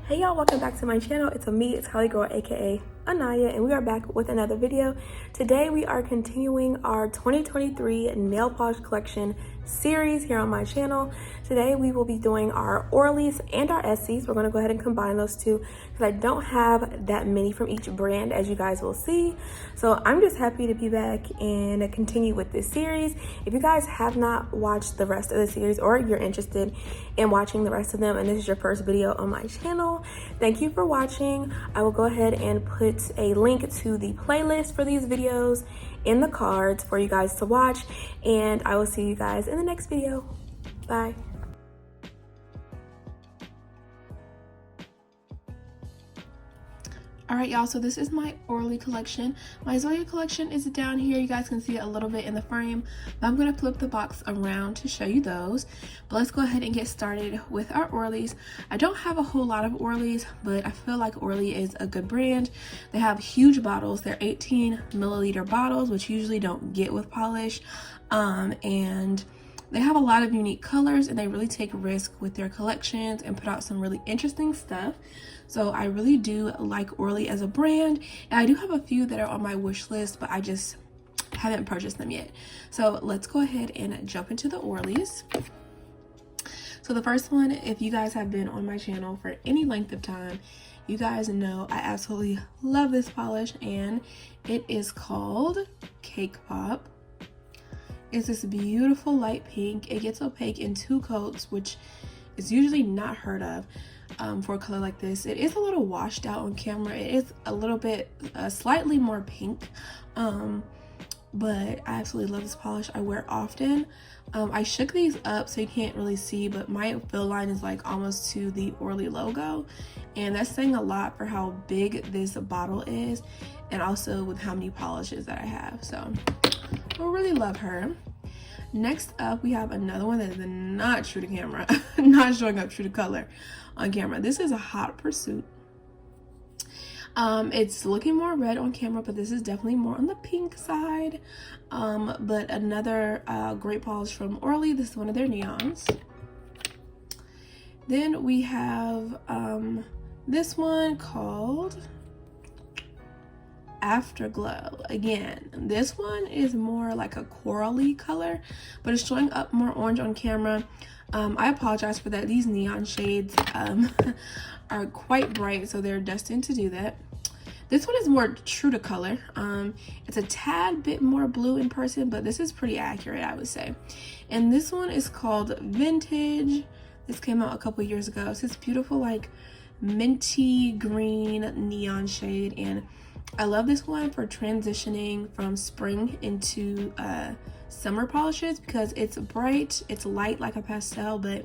Hey y'all, welcome back to my channel. It's it's Holly Girl, aka Anaya, and we are back with another video. Today we are continuing our 2023 nail polish collection series here on my channel. Today we will be doing our Orlys and our Essies. We're going to go ahead and combine those two because I don't have that many from each brand, as you guys will see. So I'm just happy to be back and continue with this series. If you guys have not watched the rest of the series, or you're interested in watching the rest of them and this is your first video on my channel, thank you for watching. I will go ahead and put a link to the playlist for these videos in the cards for you guys to watch, and I will see you guys in the next video. Bye. All right, y'all, so this is my Orly collection. My Zoya collection is down here. You guys can see it a little bit in the frame, but I'm gonna flip the box around to show you those. But let's go ahead and get started with our Orlys. I don't have a whole lot of Orlys, but I feel like Orly is a good brand. They have huge bottles. They're 18 milliliter bottles, which you usually don't get with polish. And they have a lot of unique colors, and they really take risk with their collections and put out some really interesting stuff. So I really do like Orly as a brand, and I do have a few that are on my wish list, but I just haven't purchased them yet. So let's go ahead and jump into the Orlys. So the first one, if you guys have been on my channel for any length of time, you guys know I absolutely love this polish, and it is called Cake Pop. It's this beautiful light pink. It gets opaque in 2 coats, which is usually not heard of for a color like this. It is a little washed out on camera. It is a little bit slightly more pink, but I absolutely love this polish. I wear it often. I shook these up so you can't really see, but my fill line is like almost to the Orly logo, and that's saying a lot for how big this bottle is, and also with how many polishes that I have. So I really love her. Next up, we have another one that is not true to camera, not showing up true to color on camera. This is a Hot Pursuit. It's looking more red on camera, but this is definitely more on the pink side. But another great polish from Orly. This is one of their neons. Then we have this one called Afterglow. Again, this one is more like a corally color, but it's showing up more orange on camera. I apologize for that. These neon shades are quite bright, so they're destined to do that. This one is more true to color. It's a tad bit more blue in person, but this is pretty accurate, I would say. And this one is called Vintage. This came out a couple years ago. It's this beautiful like minty green neon shade, and I love this one for transitioning from spring into summer polishes because it's bright, it's light like a pastel, but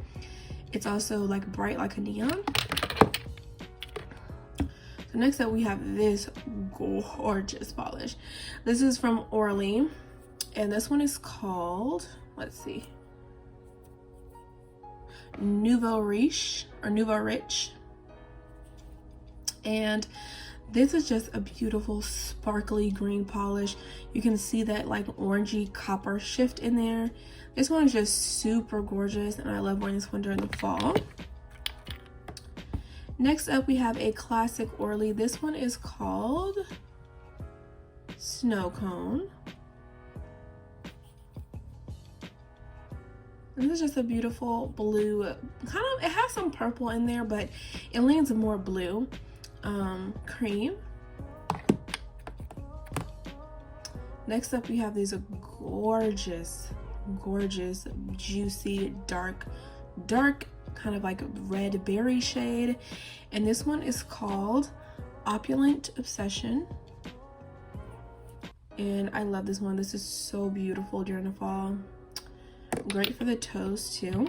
it's also like bright like a neon. So next up we have this gorgeous polish. This is from Orly, and this one is called, let's see, Nouveau Riche or Nouveau Rich. And this is just a beautiful sparkly green polish. You can see that like orangey copper shift in there. This one is just super gorgeous, and I love wearing this one during the fall. Next up, we have a classic Orly. This one is called Snow Cone. And this is just a beautiful blue, kind of, it has some purple in there, but it leans more blue. Cream. Next up, we have these gorgeous juicy dark kind of like red berry shade, and this one is called Opulent Obsession, and I love this one. This is so beautiful during the fall, great for the toes too.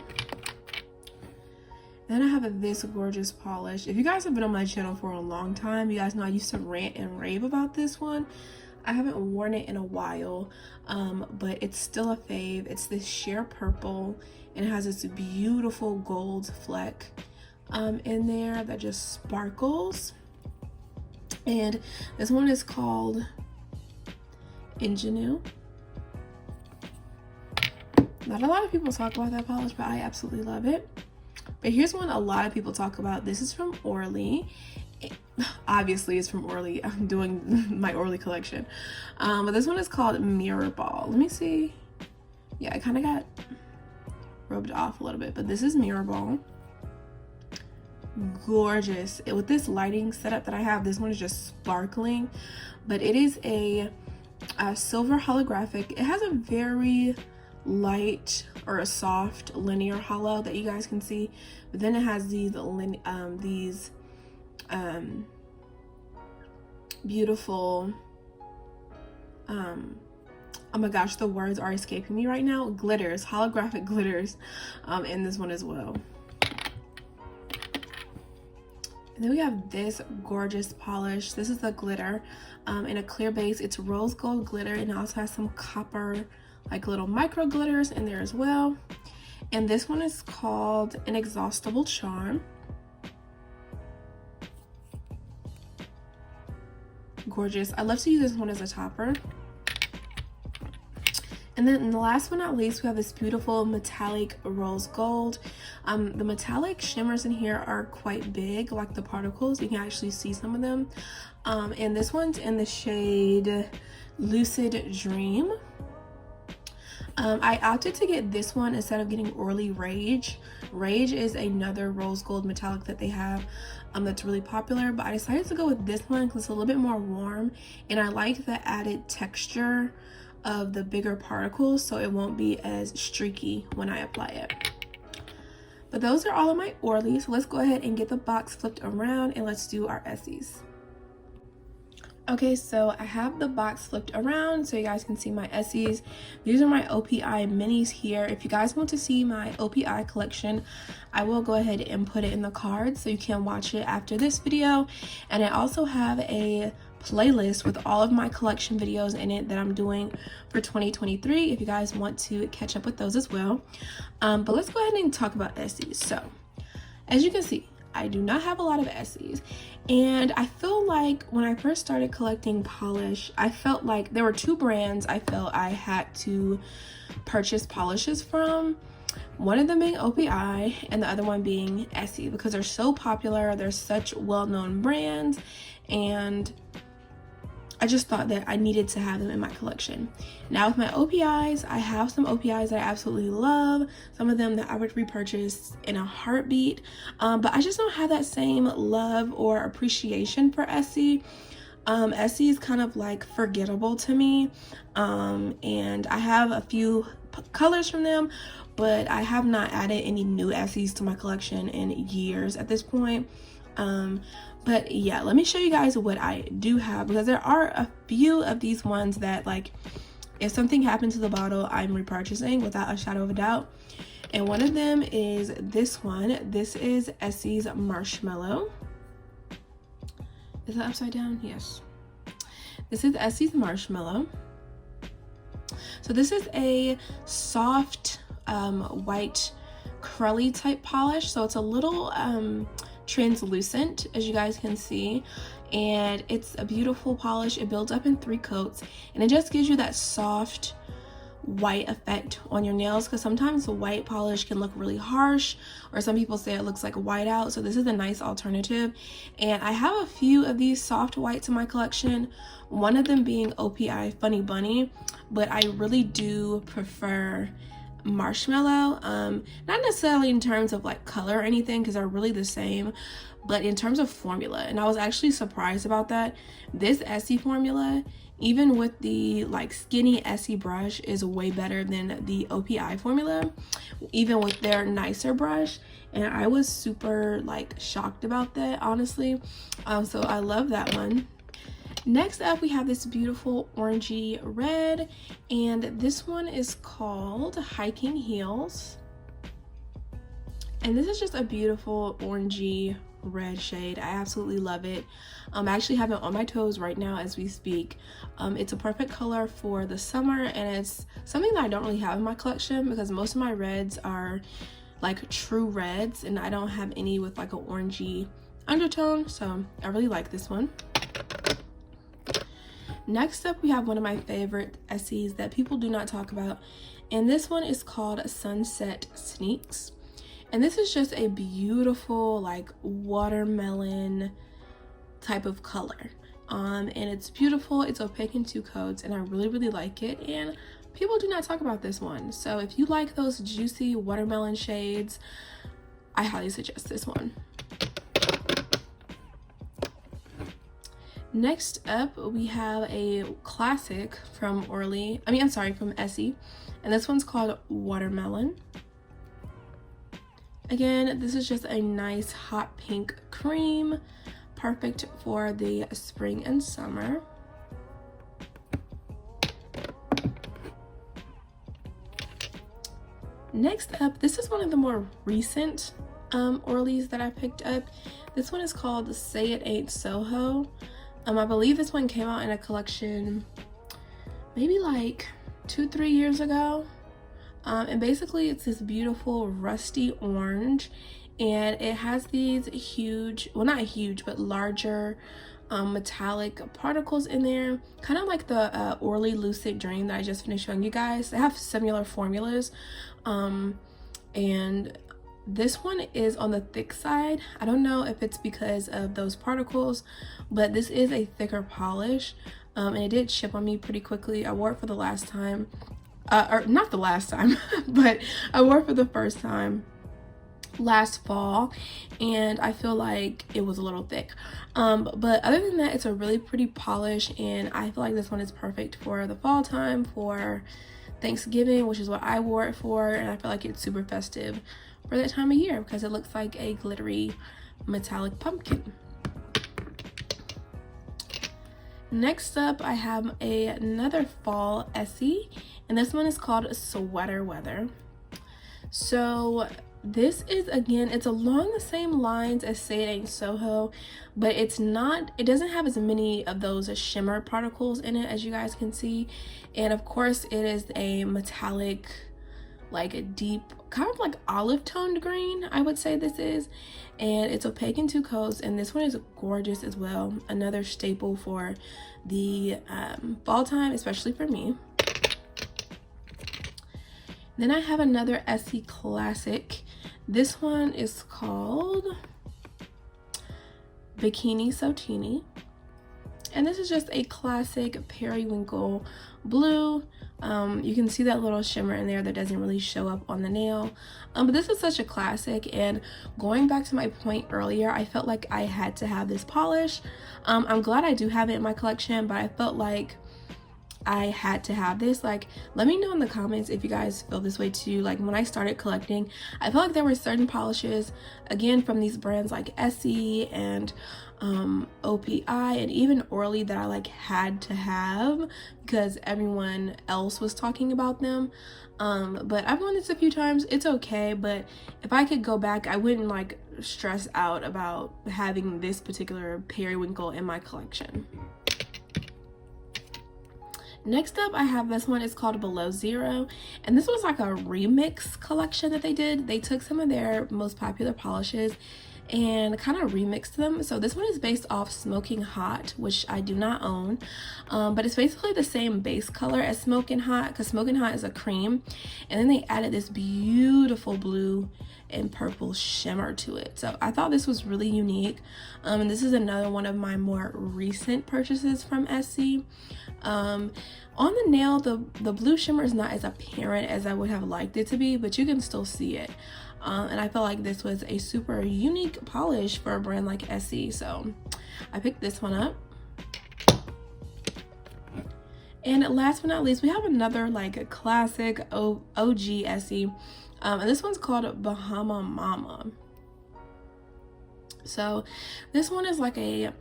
Then I have this gorgeous polish. If you guys have been on my channel for a long time, you guys know I used to rant and rave about this one. I haven't worn it in a while, but it's still a fave. It's this sheer purple, and it has this beautiful gold fleck in there that just sparkles. And this one is called Ingenue. Not a lot of people talk about that polish, but I absolutely love it. But here's one a lot of people talk about. This is from Orly. Obviously it's from Orly. I'm doing my Orly collection. But this one is called Mirror Ball. Let me see. Yeah, it kind of got rubbed off a little bit, but this is Mirror Ball. Gorgeous. With this lighting setup that I have, this one is just sparkling, but it is a silver holographic. It has a very light or a soft linear hollow that you guys can see, but then it has these beautiful oh my gosh, the words are escaping me right now. Glitters, holographic glitters in this one as well. And then we have this gorgeous polish. This is the glitter in a clear base. It's rose gold glitter, and it also has some copper, like little micro glitters in there as well. And this one is called Inexhaustible Charm. Gorgeous. I love to use this one as a topper. And then the last but not least, we have this beautiful metallic rose gold. The metallic shimmers in here are quite big, like the particles. You can actually see some of them. And this one's in the shade Lucid Dream. I opted to get this one instead of getting Orly Rage. Rage is another rose gold metallic that they have that's really popular, but I decided to go with this one because it's a little bit more warm, and I like the added texture of the bigger particles, so it won't be as streaky when I apply it. But those are all of my Orly, so let's go ahead and get the box flipped around and let's do our Essies. Okay, so I have the box flipped around so you guys can see my Essies. These are my OPI minis here. If you guys want to see my OPI collection, I will go ahead and put it in the cards so you can watch it after this video. And I also have a playlist with all of my collection videos in it that I'm doing for 2023 if you guys want to catch up with those as well. But let's go ahead and talk about Essies. So as you can see, I do not have a lot of Essies, and I feel like when I first started collecting polish, I felt like there were two brands I felt I had to purchase polishes from. One of them being OPI and the other one being Essie, because they're so popular, they're such well-known brands, and I just thought that I needed to have them in my collection. Now with my OPIs, I have some OPIs that I absolutely love, some of them that I would repurchase in a heartbeat, but I just don't have that same love or appreciation for Essie. Essie is kind of like forgettable to me, and I have a few colors from them, but I have not added any new Essies to my collection in years at this point. But yeah, let me show you guys what I do have, because there are a few of these ones that, like, if something happened to the bottle, I'm repurchasing without a shadow of a doubt. And one of them is this one. This is Essie's Marshmallow. Is that upside down? Yes. This is Essie's Marshmallow. So this is a soft white curly type polish. So it's a little translucent, as you guys can see, and it's a beautiful polish. It builds up in 3 coats, and it just gives you that soft white effect on your nails, because sometimes the white polish can look really harsh, or some people say it looks like a whiteout. So this is a nice alternative, and I have a few of these soft whites in my collection, one of them being OPI Funny Bunny, but I really do prefer Marshmallow, not necessarily in terms of like color or anything, because they're really the same, but in terms of formula. And I was actually surprised about that. This Essie formula, even with the like skinny Essie brush, is way better than the OPI formula, even with their nicer brush. And I was super like shocked about that, honestly. So I love that one. Next up, we have this beautiful orangey red, and this one is called Hiking Heels. And this is just a beautiful orangey red shade. I absolutely love it. I actually have it on my toes right now as we speak. It's a perfect color for the summer, and it's something that I don't really have in my collection because most of my reds are like true reds, and I don't have any with like an orangey undertone, so I really like this one. Next up, we have one of my favorite Essies that people do not talk about, and this one is called Sunset Sneaks. And this is just a beautiful like watermelon type of color. And it's beautiful, it's opaque in 2 coats, and I really like it, and people do not talk about this one. So if you like those juicy watermelon shades, I highly suggest this one. Next up, we have a classic from from Essie, and this one's called Watermelon. Again, this is just a nice hot pink cream, perfect for the spring and summer. Next up, this is one of the more recent Orlys that I picked up. This one is called Say It Ain't Soho. I believe this one came out in a collection maybe like 2-3 years ago. And basically it's this beautiful rusty orange, and it has these huge, well not huge, but larger metallic particles in there, kind of like the Orly Lucid Dream that I just finished showing you guys. They have similar formulas, and this one is on the thick side. I don't know if it's because of those particles, but this is a thicker polish, and it did ship on me pretty quickly. I wore it for the last time, or not the last time, but I wore it for the first time last fall, and I feel like it was a little thick, but other than that, it's a really pretty polish, and I feel like this one is perfect for the fall time, for Thanksgiving, which is what I wore it for, and I feel like it's super festive for that time of year because it looks like a glittery metallic pumpkin. Next up, I have another fall Essie, and this one is called Sweater Weather. So this is, again, it's along the same lines as Say It Ain't Soho, but it doesn't have as many of those shimmer particles in it, as you guys can see. And of course it is a metallic, like a deep kind of like olive toned green, I would say this is, and it's opaque in 2 coats, and this one is gorgeous as well. Another staple for the fall time, especially for me. Then I have another Essie classic. This one is called Bikini So Teeny, and this is just a classic periwinkle blue. You can see that little shimmer in there that doesn't really show up on the nail, but this is such a classic. And going back to my point earlier, I felt like I had to have this polish. I'm glad I do have it in my collection, but I felt like I had to have this. Like, let me know in the comments if you guys feel this way too. Like, when I started collecting, I felt like there were certain polishes, again, from these brands like Essie and OPI and even Orly, that I like had to have because everyone else was talking about them. But I've worn this a few times, it's okay, but if I could go back, I wouldn't like stress out about having this particular periwinkle in my collection. Next up, I have this one. It's called Below Zero, and this was like a remix collection that they did. They took some of their most popular polishes and kind of remixed them. So this one is based off Smoking Hot, which I do not own, but it's basically the same base color as Smoking Hot, because Smoking Hot is a cream, and then they added this beautiful blue and purple shimmer to it. So I thought this was really unique, and this is another one of my more recent purchases from Essie. On the nail, the blue shimmer is not as apparent as I would have liked it to be, but you can still see it. And I felt like this was a super unique polish for a brand like Essie, so I picked this one up. And last but not least, we have another like a classic OG Essie, and this one's called Bahama Mama. So this one is like a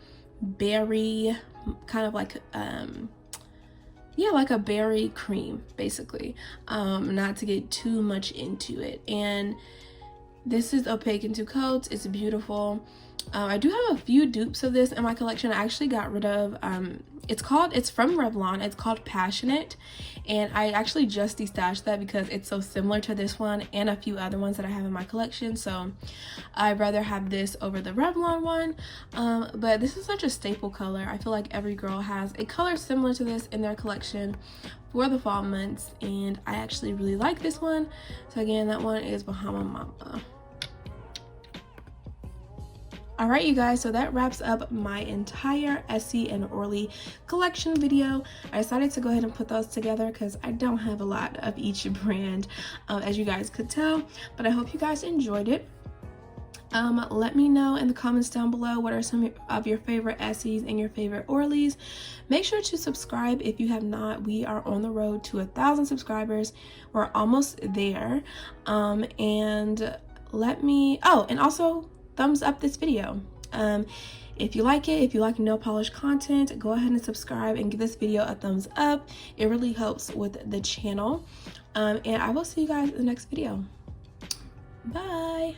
berry, kind of like yeah, like a berry cream, basically, not to get too much into it. And this is opaque in 2 coats. It's beautiful. I do have a few dupes of this in my collection. I actually got rid of it's from Revlon. It's called Passionate, and I actually just destashed that because it's so similar to this one and a few other ones that I have in my collection, so I'd rather have this over the Revlon one. But this is such a staple color. I feel like every girl has a color similar to this in their collection for the fall months, and I actually really like this one. So again, that one is Bahama Mama. All right, you guys, so that wraps up my entire Essie and Orly collection video. I decided to go ahead and put those together because I don't have a lot of each brand, as you guys could tell, but I hope you guys enjoyed it. Let me know in the comments down below what are some of your favorite Essies and your favorite Orlys. Make sure to subscribe if you have not. We are on the road to 1,000 subscribers. We're almost there. And let me, oh, and also thumbs up this video. If you like it, if you like nail polish content, go ahead and subscribe and give this video a thumbs up. It really helps with the channel. And I will see you guys in the next video. Bye.